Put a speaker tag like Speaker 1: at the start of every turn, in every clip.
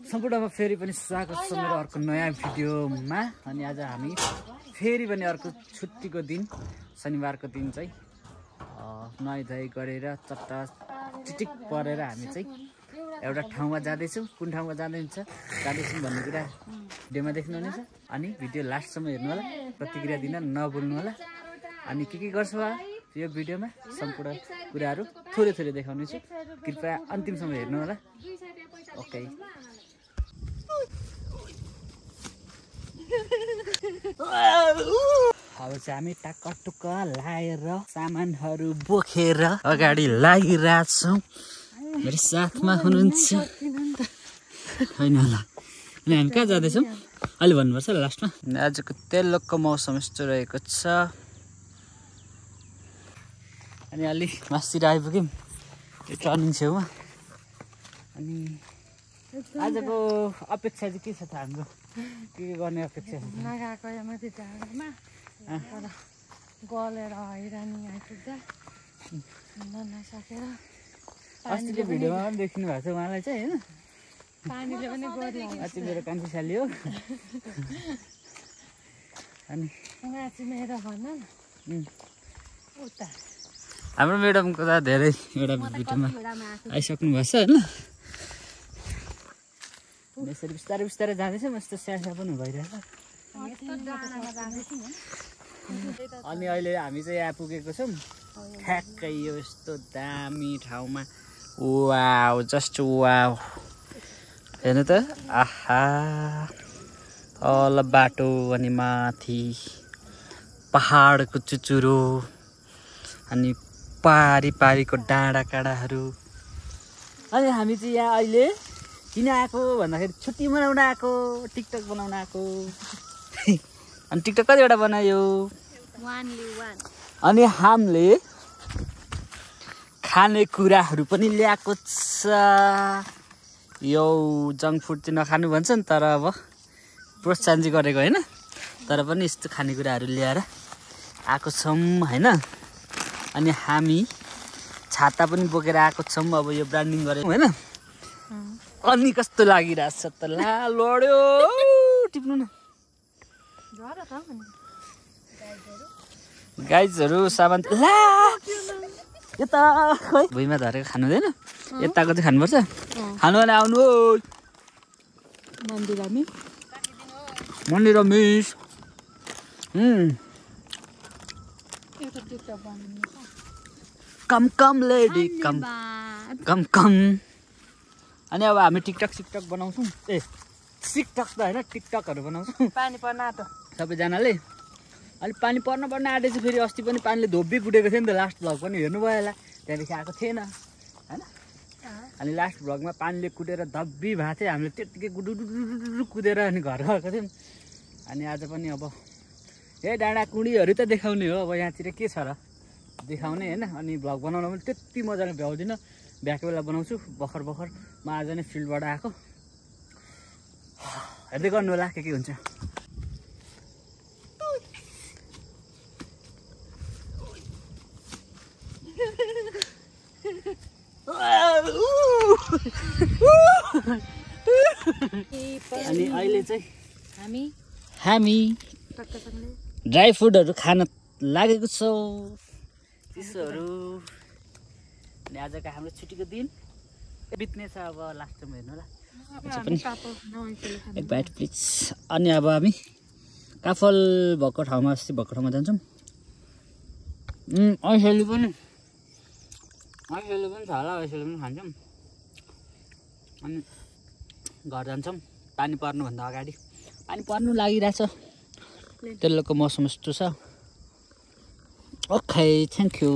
Speaker 1: सम्पूर्णमा फेरि पनि स्वागत छ मेरो अर्को नयाँ भिडियोमा। अनि आज हामी फेरि पनि अर्को छुट्टीको दिन शनिबारको दिन चाहिँ नुहाइधुवाइ गरेर चट्टा चिटिक परेर हामी चाहिँ एउटा ठाउँमा जाँदैछौँ। कुन ठाउँमा जाँदैछौँ भन्ने कुरा भिडियोमा देख्नुहुनेछ। अनि भिडियो लास्टसम्म हेर्नु होला, प्रतिक्रिया दिन नभुल्नु होला। अनि के गर्छु यो भिडियोमा सम्पूर्ण कुराहरू थोरै थोरै देखाउनेछु, कृपया अन्तिमसम्म हेर्नु होला। ओके, अब चाहिँ हामी टक्क लाएर सामानहरू बोकेर अगाडि लागिरहेछौँ। मेरो साथमा हुनुहुन्छ होइन होला। अनि हामी कहाँ जाँदैछौँ अहिले भन्नुपर्छ लास्टमा। आजको तेल्लोको मौसम यस्तो रहेको छ। अनि अलि मासतिर आइपुग्यौँ यो टर्निङ छेउमा। अनि आजको अपेक्षा चाहिँ के छ त हाम्रो? के गर्ने अपेक्षा छ?
Speaker 2: नगएको माथि टाढोमा तर गलेर हैरानी आइपुग्दा नसकेर
Speaker 1: अस्तिको भिडियोमा पनि देखिनु भएको छ उहाँलाई चाहिँ होइन।
Speaker 2: पानीले पनि गरिहाल्छ।
Speaker 1: अति मेरो कान्छी साली हो। अनि
Speaker 2: उहाँ चाहिँ मेरो भन उता
Speaker 1: हाम्रो म्याडमको त धेरै एउटा भिडियोमा आइसक्नु भएको छ होइन। यसरी बिस्तारै बिस्तारै जाँदैछ। म यस्तो स्यासा पनि भइरहेछ। अनि अहिले हामी चाहिँ यहाँ पुगेको छौँ ठ्याक्कै यो यस्तो दामी ठाउँमा। वाउ, जस्ट वाउ, हेर्नु त। आहा, तल बाटो अनि माथि पहाडको चुचुरो अनि पारीको डाँडा काँडाहरू। अनि हामी चाहिँ यहाँ अहिले किन आएको भन्दाखेरि छुट्टी मनाउन आएको, टिकटक बनाउन आएको। अनि टिकटक कतिवटा बनायो? अनि हामीले खानेकुराहरू पनि ल्याएको छ। यो जङ्क फुड चाहिँ नखानु भन्छ नि, तर अब प्रोत्साहन चाहिँ गरेको होइन। तर पनि यस्तो खानेकुराहरू ल्याएर आएको छौँ होइन। अनि हामी छाता पनि बोकेर आएको छौँ। अब यो ब्रान्डिङ गरेको होइन। अनि कस्तो लागिरहेछ त? ला लड्यो, टिप्नु न। गाइजहरू सामान ला यता खै भुइँमा धरेको खानु हुँदैन, यताको चाहिँ खानुपर्छ। खानु भने आउनु हो मन्दिर मिस। कम लेडी कम। अनि अब हामी टिकटक बनाउँछौँ। ए टिकटक त होइन, टिकटकहरू बनाउँछौँ।
Speaker 2: पानी पर्न आँटो
Speaker 1: सबैजनाले। अलिक पानी पर्न आँटेछ। फेरि अस्ति पनि पानीले धोबी कुटेको थियो नि त। लास्ट भ्लग पनि हेर्नुभयो होला, त्यहाँदेखि आएको थिएन होइन। अनि लास्ट भ्लगमा पानीले कुटेर धब्बी भएको थियो। हामीले त्यत्तिकै गुडुडुडुडु कुदेर अनि घर गएको थियौँ। अनि आज पनि अब यही डाँडा कुँडीहरू त देखाउने हो। अब यहाँतिर के छ र देखाउने होइन। अनि भ्लग बनाउन पनि त्यति मजाले भ्याउँदिनँ, बिहाको बेला बनाउँछु भर्खर। म आज नै फिल्डबाट आएको। हेर्दै गर्नु होला के हुन्छ। अनि अहिले चाहिँ हामी ड्राई फ्रुटहरू खान लागेको छौँ, चिसोहरू। अनि आजको हाम्रो छुट्टीको दिन बित्ने छ। अब लास्टमा हेर्नु होला। एक बाइट प्लिज। अनि अब हामी काफल भएको ठाउँमा जान्छौँ। ऐसेली पनि छ होला, ऐसेली पनि खान्छौँ। अनि घर जान्छौँ पानी पर्नुभन्दा अगाडि। पानी पर्नु लागिरहेछ, तेल्लोको मौसम यस्तो छ। Okay, thank you.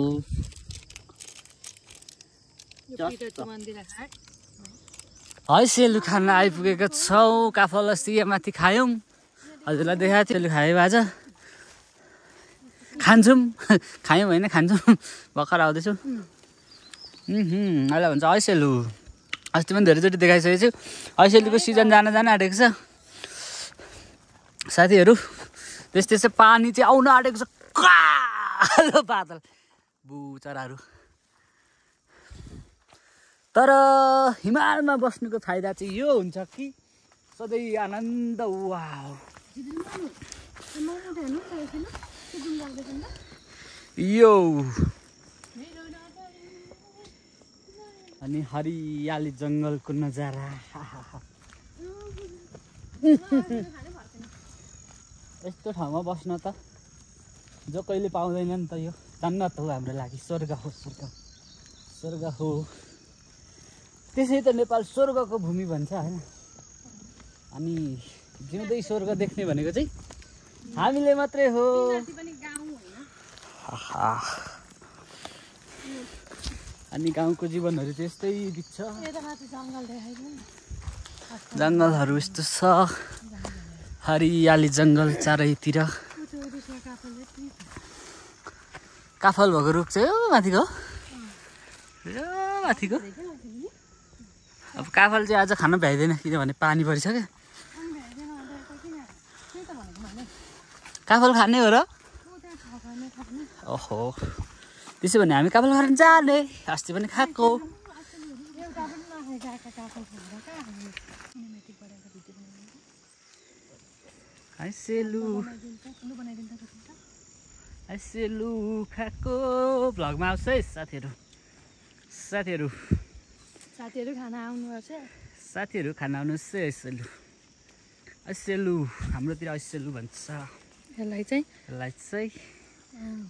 Speaker 1: है सेलु खान आइपुगेको छौँ। काफल अस्ति माथि खायौँ, हजुरलाई देखाएको थियो। सेलु खायो आज, खान्छौँ खायौँ होइन खान्छौँ। भर्खर आउँदैछु। अहिले भन्छ ऐसेलु। अस्ति पनि धेरैचोटि देखाइसकेको छु। ऐसेलुको सिजन जान आँटेको छ साथीहरू। त्यसै पानी चाहिँ आउन आँटेको छ। कालो बादल, बु चराहरू। तर हिमालमा बस्नुको फाइदा चाहिँ यो हुन्छ कि सधैँ आनन्द वाउ यो अनि हरियाली जङ्गलको नजारा यस्तो ठाउँमा बस्न त जो कहिले पाउँदैन नि त यो जन्नत हो हाम्रो लागि स्वर्ग हो स्वर्ग हो त्यसै त नेपाल स्वर्गको भूमि भन्छ होइन अनि जिउँदै स्वर्ग देख्ने भनेको चाहिँ हामीले मात्रै हो अनि गाउँको जीवनहरू चाहिँ यस्तै दिन्छ जङ्गलहरू यस्तो छ हरियाली जङ्गल चारैतिर काफल भएको रुख चाहिँ माथिको माथिको अब काफल चाहिँ आज खान भ्याइँदैन किनभने पानी परिसक्यो काफल खाने हो र ओहो त्यसो भने हामी काफल खान जाने अस्ति पनि खाएको आइसेलु खाएको भ्लगमा आउँछ है साथीहरू
Speaker 2: खाना आउनुपर्छ
Speaker 1: साथीहरू खाना आउनुहोस् है आइसेलु हाम्रोतिर आइसेलु भन्छ
Speaker 2: यसलाई चाहिँ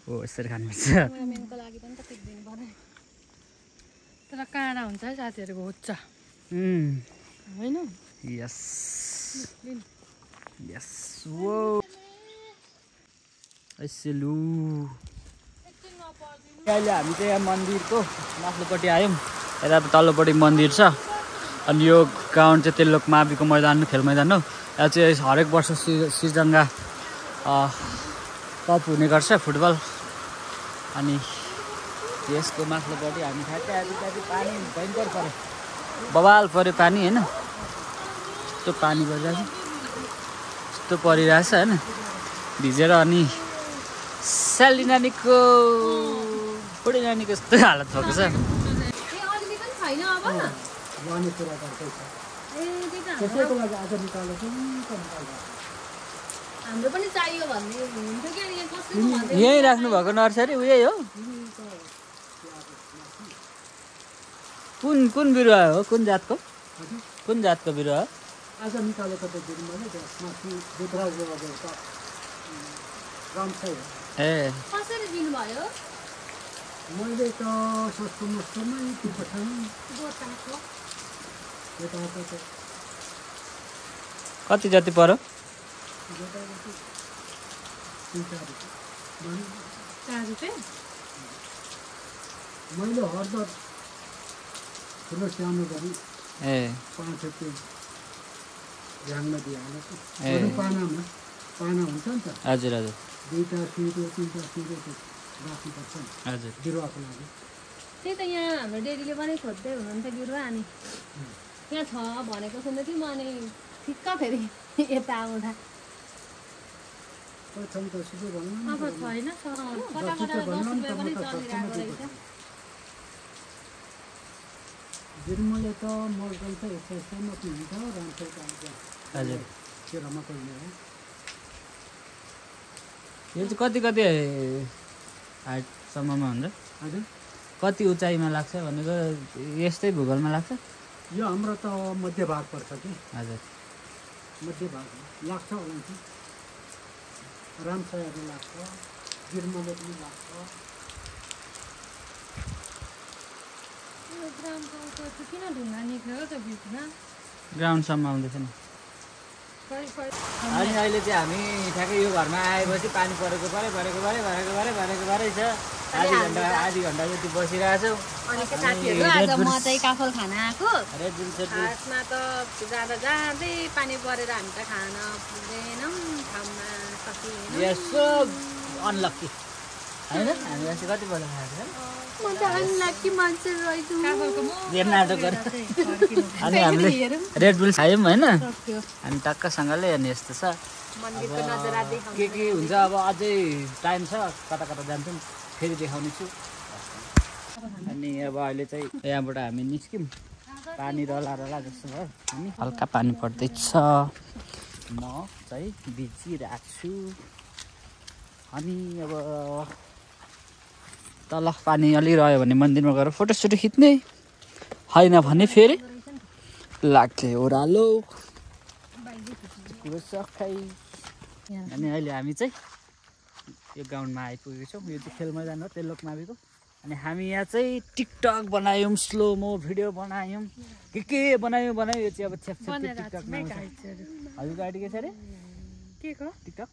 Speaker 1: हो यसरी खानुपर्छ
Speaker 2: मेनको लागि पनि त टिक्दिनु पर्यो तर काँडा हुन्छ है साथीहरूको होच्छ होइन
Speaker 1: यस वो आइसेलु अहिले हामी चाहिँ यहाँ मन्दिरको माथिल्लोपट्टि आयौँ यता तल्लोपट्टि मन्दिर छ अनि यो ग्राउन्ड चाहिँ तेल्लोक माविको मैदान खेल मैदान हो यहाँ चाहिँ हरेक वर्ष श्रीजङ्गा कप हुने गर्छ फुटबल अनि यसको माथिल्लोपट्टि हामी ठ्याक्कै आज त्यहाँ पानी भयङ्कर पऱ्यो बवाल पऱ्यो पानी होइन यस्तो पानी परिरहेछ यस्तो परिरहेछ होइन भिजेर अनि साली नानीको बुढी नानीको यस्तो हालत भएको छ यहीँ राख्नु भएको नर्सरी उयो हो कुन बिरुवा हो कुन जातको बिरुवा
Speaker 3: आज निकालेको त
Speaker 1: ए
Speaker 2: कसरी दिनुभयो
Speaker 3: मैले त सस्तो मस्तोमै त्यो पठाएँ
Speaker 1: कति जति पर्यो
Speaker 3: मैले हर्दर ठुलो सानो गरी
Speaker 1: ए
Speaker 3: 5 रुपियाँ ध्यानमा दिइहाल्यो पाना हुन्छ नि त
Speaker 1: हजुर
Speaker 3: 2टा सिरो 3टा सिरो राख्नुपर्छ नि
Speaker 1: हजुर
Speaker 3: बिरुवाको लागि
Speaker 2: त्यही त यहाँ हाम्रो डेडीले पनि खोज्दै हुनुहुन्थ्यो बिरुवा अनि यहाँ छ भनेको सुन्दै थिएँ म अनि ठिक्क फेरि यता आउँदा
Speaker 3: अब छैन बिरुवाले त मर्गल त यस्तो मात्रै हुन्छ राम्रो
Speaker 1: हजुर
Speaker 3: त्यो रमाइलो हो
Speaker 1: यो चाहिँ कति हाइटसम्ममा हुन्छ
Speaker 3: हजुर
Speaker 1: कति उचाइमा लाग्छ भनेको यस्तै भूगोलमा लाग्छ
Speaker 3: यो हाम्रो त मध्य भाग पर्छ कि
Speaker 1: हजुर
Speaker 3: मध्य भाग लाग्छ होला कि रामसायहरू लाग्छ गिरमले पनि लाग्छ
Speaker 2: किन ढुङ्गा निक्ल्यो त बिचमा
Speaker 1: ग्राउन्डसम्म आउँदैछ नि अनि अहिले चाहिँ हामी ठ्याक्कै यो घरमा आएपछि पानी परेको छ आधी घन्टा जति बसिरहेछौँ
Speaker 2: अनि साथीहरू आज म चाहिँ काफल खान आएको खासमा त जाँदै पानी परेर हामी त खान पुग्दैनौँ ठाउँमा सकिएन
Speaker 1: यसो अनलक्की होइन हामी अस्ति कति बजी खाएको
Speaker 2: म त अनलक्की मान्छे रहेछु
Speaker 1: नाटक गरेर अनि हामीले रेड बुल खायौँ होइन अनि टक्कसँगले अनि यस्तो छ के हुन्छ अब अझै टाइम छ कता जान्छौँ फेरि देखाउने छु अनि अब अहिले चाहिँ यहाँबाट हामी निस्क्यौँ पानी रला जस्तो भयो हामी हल्का पानी पर्दैछ म चाहिँ भिजिरहेको छु अनि अब तल पानी अलि रह्यो भने मन्दिरमा गएर फोटोसोटो खिच्ने होइन भने फेरि लाग्ने ओह्रालो सखाइ अनि अहिले हामी चाहिँ यो ग्राउन्डमा आइपुगेको छौँ यो चाहिँ खेल मैदान हो तेल्लोकमाविको अनि हामी यहाँ चाहिँ टिकटक बनायौँ स्लोमो भिडियो बनायौँ के बनायौँ यो चाहिँ अब टिकटकमा हजुर गाडी के छ अरे
Speaker 2: के को
Speaker 1: टिकटक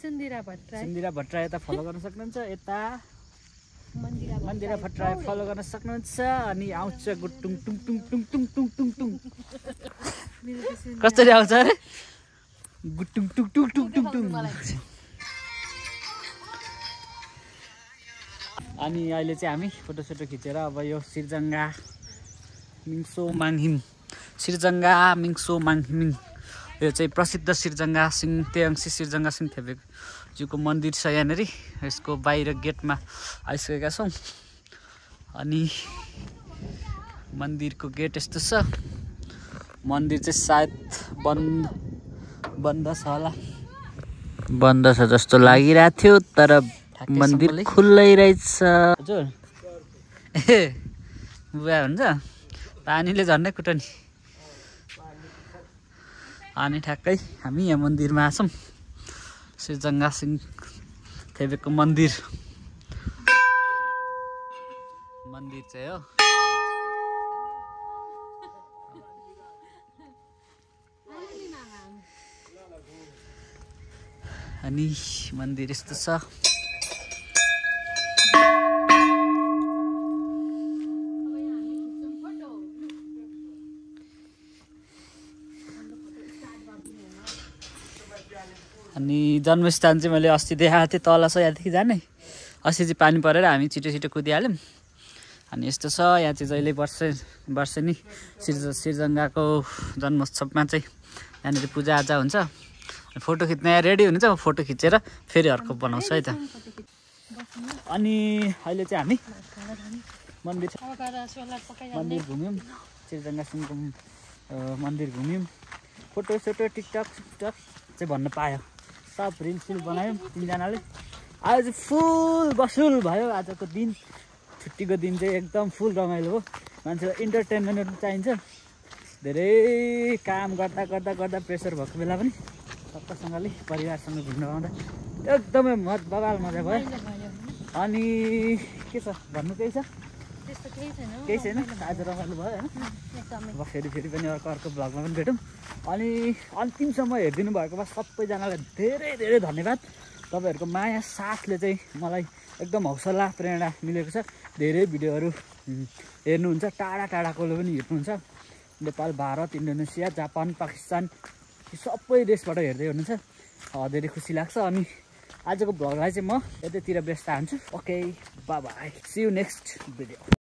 Speaker 2: सिन्दिरा
Speaker 1: भट्टराई यता फलो गर्न सक्नुहुन्छ यता मन्दिरा भट्टराई फलो गर्न सक्नुहुन्छ अनि आउँछ गुटुङ टुङ टुङ टुङ टुङ टुङ टुङ टुङ कसरी आउँछ अरे गुटुङ टुङ टुङ टुङ टुङ टुङ अनि अहिले चाहिँ हामी फोटोसोटो खिचेर अब यो सिर्जङ्गा मिङसो माङहिमिङ यो चाहिँ प्रसिद्ध सिर्जङ्गा तेयङसी सिर्जङ्गा सिंह थेपेजीको मन्दिर छ यहाँनिर यसको बाहिर गेटमा आइसकेका छौँ अनि मन्दिरको गेट यस्तो छ मन्दिर चाहिँ सायद बन्द छ होला बन्द छ जस्तो लागिरहेको थियो तर मन्दिर खुल्लै रहेछ हजुर ए बुवा हुन्छ पानीले झन्डै कुटनी अनि ठ्याक्कै हामी यहाँ मन्दिरमा आछौँ सिर्जङ्गा सिंह थेपेको मन्दिर चाहिँ हो अनि मन्दिर यस्तो छ अनि जन्मस्थान चाहिँ मैले अस्ति देखाएको थिएँ तल छ यहाँदेखि जाने अस्ति चाहिँ पानी परेर हामी छिटो कुदिहाल्यौँ अनि यस्तो छ यहाँ चाहिँ जहिले वर्षेनी सिर्जङ्गाको जन्मोत्सवमा चाहिँ यहाँनिर पूजाआजा हुन्छ फोटो खिच्न यहाँ रेडी हुनुहुन्छ म फोटो खिचेर फेरि अर्को बनाउँछु है त अनि अहिले चाहिँ हामी मन्दिर घुम्यौँ सिर्जङ्गा सिंहको मन्दिर घुम्यौँ फोटोसोटो टिकटक चाहिँ भन्न पायो सब रिल बनायौँ तिनजनाले आज फुल वसुल भयो आजको दिन छुट्टीको दिन चाहिँ एकदम फुल रमाइलो हो मान्छेलाई इन्टरटेनमेन्ट चाहिन्छ धेरै काम गर्दा प्रेसर भएको बेला पनि सबैसँगले परिवारसँग घुम्न पाउँदा एकदमै बवाल मजा भयो अनि के छ भन्नु केही छैन आज रमाइलो भयो होइन अब फेरि पनि अर्को भ्लगमा पनि भेटौँ अनि अन्तिमसम्म हेरिदिनु भएको भए सबैजनालाई धेरै धन्यवाद तपाईँहरूको माया साथले चाहिँ मलाई एकदम हौसला प्रेरणा मिलेको छ धेरै भिडियोहरू हेर्नुहुन्छ टाढाकोले पनि हेर्नुहुन्छ नेपाल भारत इन्डोनेसिया जापान पाकिस्तान सबै देशबाट हेर्दै हुनुहुन्छ धेरै खुसी लाग्छ अनि आजको भ्लगलाई चाहिँ म यतैतिर व्यस्त हान्छु okay bye see you next video